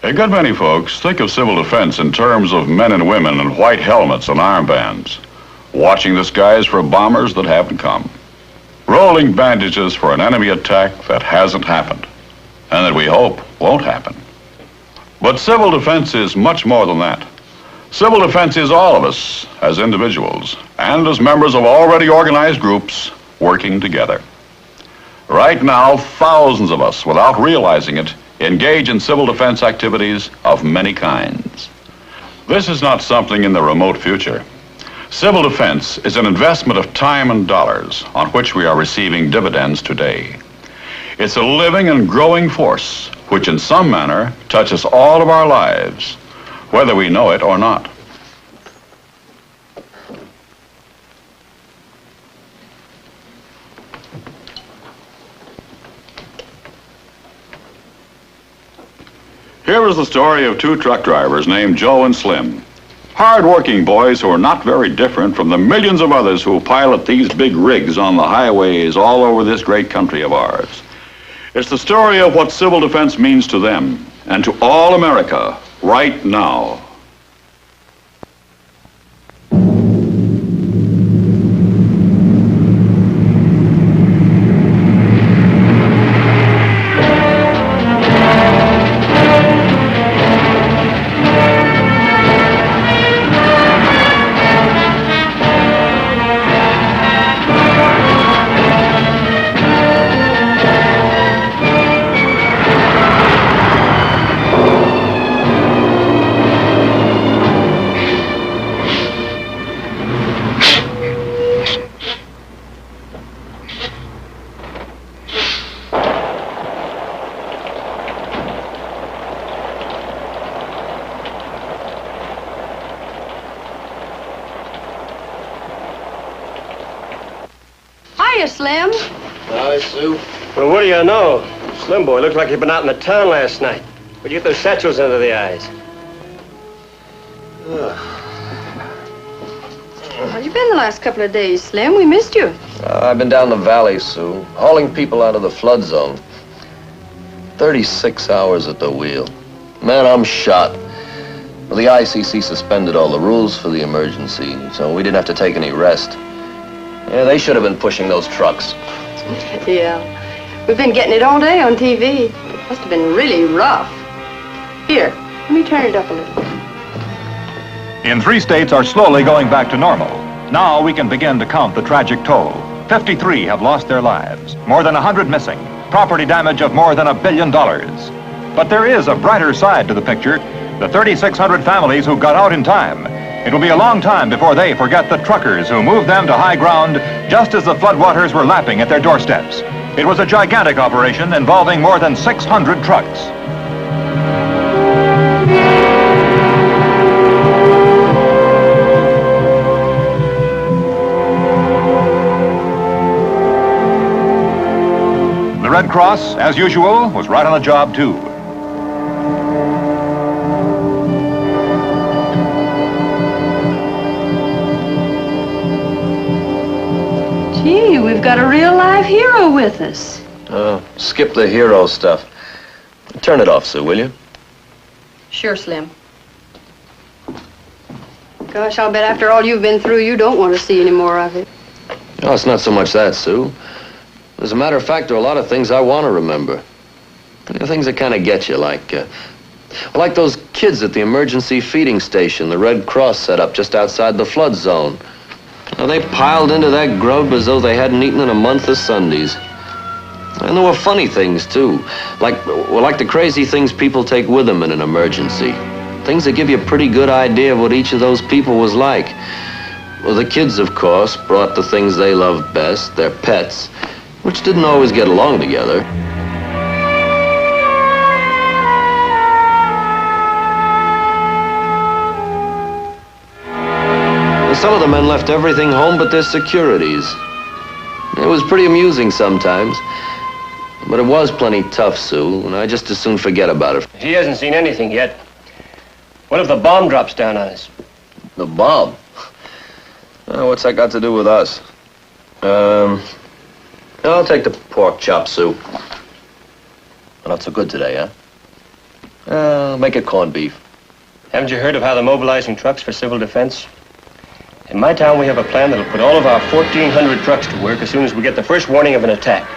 A good many folks think of civil defense in terms of men and women in white helmets and armbands, watching the skies for bombers that haven't come, rolling bandages for an enemy attack that hasn't happened, and that we hope won't happen. But civil defense is much more than that. Civil defense is all of us as individuals and as members of already organized groups working together. Right now, thousands of us, without realizing it, engage in civil defense activities of many kinds. This is not something in the remote future. Civil defense is an investment of time and dollars on which we are receiving dividends today. It's a living and growing force which in some manner touches all of our lives, whether we know it or not. Here is the story of two truck drivers named Joe and Slim. Hard-working boys who are not very different from the millions of others who pilot these big rigs on the highways all over this great country of ours. It's the story of what civil defense means to them and to all America right now. Hiya, Slim. Hi, Sue. Well, what do you know? Slim boy looked like he'd been out in the town last night. Where'd you get those satchels under the eyes? How you been the last couple of days, Slim? We missed you. I've been down the valley, Sue, hauling people out of the flood zone. 36 hours at the wheel. Man, I'm shot. Well, the ICC suspended all the rules for the emergency, so we didn't have to take any rest. Yeah, they should have been pushing those trucks. Yeah. We've been getting it all day on TV. Must have been really rough. Here, let me turn it up a little. In 3 states are slowly going back to normal. Now we can begin to count the tragic toll. 53 have lost their lives, more than 100 missing, property damage of more than $1 billion. But there is a brighter side to the picture, the 3,600 families who got out in time. It will be a long time before they forget the truckers who moved them to high ground just as the floodwaters were lapping at their doorsteps. It was a gigantic operation involving more than 600 trucks. The Red Cross, as usual, was right on the job too. Gee, we've got a real live hero with us. Skip the hero stuff. Turn it off, Sue, will you? Sure, Slim. Gosh, I'll bet after all you've been through, you don't want to see any more of it. Oh, it's not so much that, Sue. As a matter of fact, there are a lot of things I want to remember. Things that kind of get you, like those kids at the emergency feeding station the Red Cross set up just outside the flood zone. They piled into that grub as though they hadn't eaten in a month of Sundays. And there were funny things, too. Like the crazy things people take with them in an emergency. Things that give you a pretty good idea of what each of those people was like. Well, the kids, of course, brought the things they loved best, their pets, which didn't always get along together. Some of the men left everything home but their securities. It was pretty amusing sometimes, but it was plenty tough, Sue, and I just as soon forget about it. He hasn't seen anything yet. What if the bomb drops down on us? The bomb? What's that got to do with us? I'll take the pork chop, Sue. Not so good today, huh? Make it corned beef. Haven't you heard of how they're mobilizing trucks for civil defense? In my town, we have a plan that'll put all of our 1,400 trucks to work as soon as we get the first warning of an attack.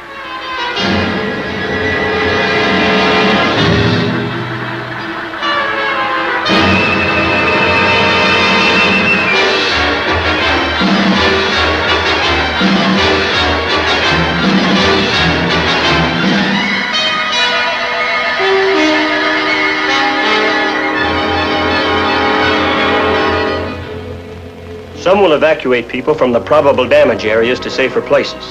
Some will evacuate people from the probable damage areas to safer places.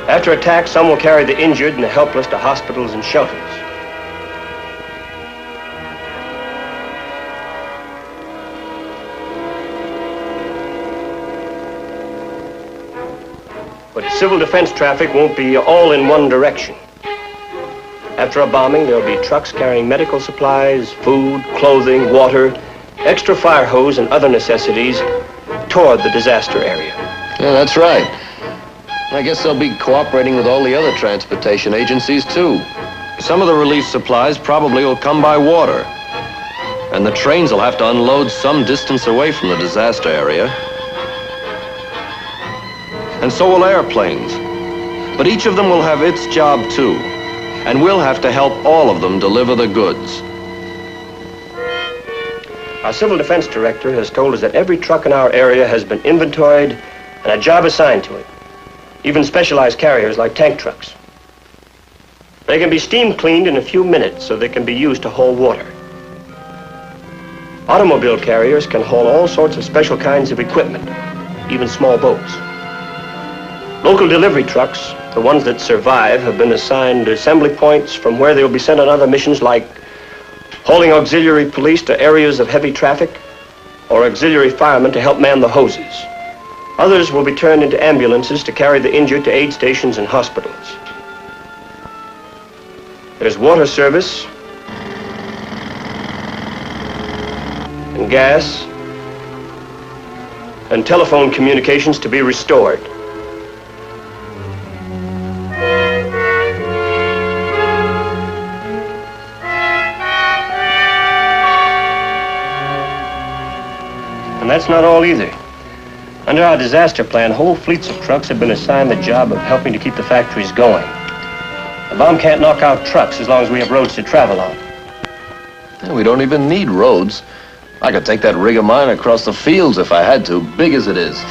After attack, some will carry the injured and the helpless to hospitals and shelters. But civil defense traffic won't be all in one direction. After a bombing, there'll be trucks carrying medical supplies, food, clothing, water, extra fire hose, and other necessities toward the disaster area. Yeah, that's right. I guess they'll be cooperating with all the other transportation agencies, too. Some of the relief supplies probably will come by water. And the trains will have to unload some distance away from the disaster area. And so will airplanes. But each of them will have its job, too. And we'll have to help all of them deliver the goods. Our civil defense director has told us that every truck in our area has been inventoried and a job assigned to it. Even specialized carriers like tank trucks. They can be steam cleaned in a few minutes so they can be used to haul water. Automobile carriers can haul all sorts of special kinds of equipment, even small boats. Local delivery trucks, the ones that survive, have been assigned assembly points from where they'll be sent on other missions like hauling auxiliary police to areas of heavy traffic or auxiliary firemen to help man the hoses. Others will be turned into ambulances to carry the injured to aid stations and hospitals. There's water service and gas and telephone communications to be restored. And that's not all either. Under our disaster plan, whole fleets of trucks have been assigned the job of helping to keep the factories going. A bomb can't knock out trucks as long as we have roads to travel on. Yeah, we don't even need roads. I could take that rig of mine across the fields if I had to, big as it is.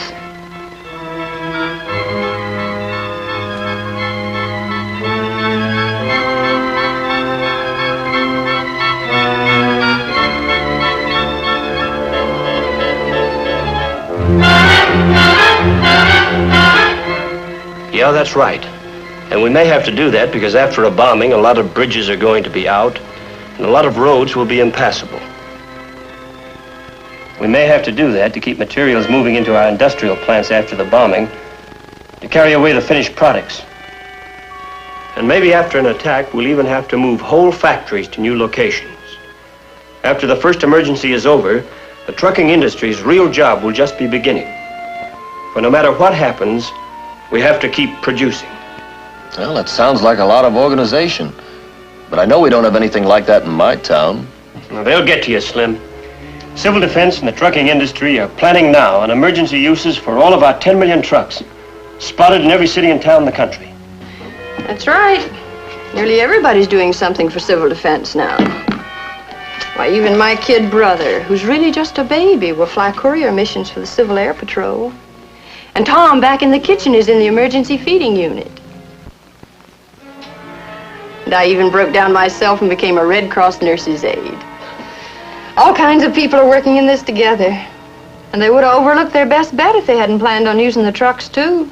Yeah, that's right. And we may have to do that because after a bombing, a lot of bridges are going to be out and a lot of roads will be impassable. We may have to do that to keep materials moving into our industrial plants after the bombing, to carry away the finished products. And maybe after an attack, we'll even have to move whole factories to new locations. After the first emergency is over, the trucking industry's real job will just be beginning. For no matter what happens, we have to keep producing. Well, that sounds like a lot of organization. But I know we don't have anything like that in my town. Well, they'll get to you, Slim. Civil defense and the trucking industry are planning now on emergency uses for all of our 10 million trucks, spotted in every city and town in the country. That's right. Nearly everybody's doing something for civil defense now. Why, even my kid brother, who's really just a baby, will fly courier missions for the Civil Air Patrol. And Tom, back in the kitchen, is in the emergency feeding unit. And I even broke down myself and became a Red Cross nurse's aide. All kinds of people are working in this together. And they would have overlooked their best bet if they hadn't planned on using the trucks, too.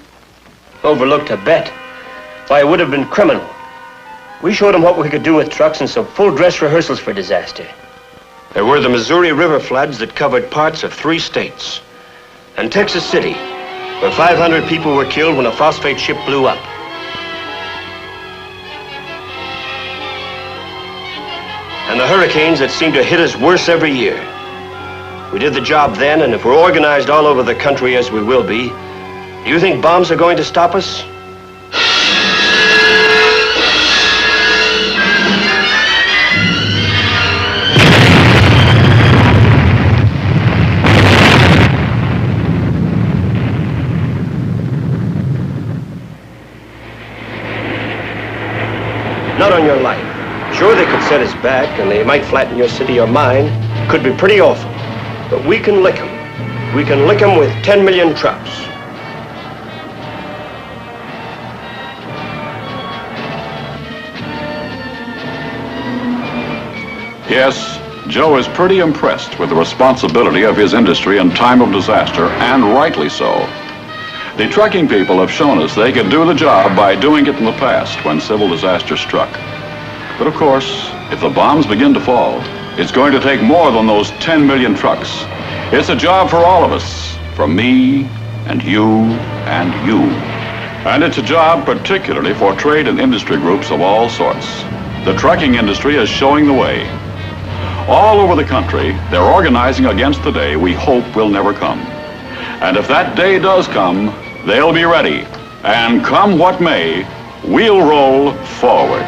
Overlooked a bet? Why, it would have been criminal. We showed them what we could do with trucks in some full dress rehearsals for disaster. There were the Missouri River floods that covered parts of 3 states. And Texas City, where 500 people were killed when a phosphate ship blew up. And the hurricanes that seem to hit us worse every year. We did the job then, and if we're organized all over the country as we will be, do you think bombs are going to stop us? Not on your life. Sure, they could set us back, and they might flatten your city or mine. Could be pretty awful. But we can lick them. We can lick them with 10 million trucks. Yes, Joe is pretty impressed with the responsibility of his industry in time of disaster, and rightly so. The trucking people have shown us they could do the job by doing it in the past when civil disaster struck. But of course, if the bombs begin to fall, it's going to take more than those 10 million trucks. It's a job for all of us, for me and you and you. And it's a job particularly for trade and industry groups of all sorts. The trucking industry is showing the way. All over the country, they're organizing against the day we hope will never come. And if that day does come, they'll be ready. And come what may, we'll roll forward.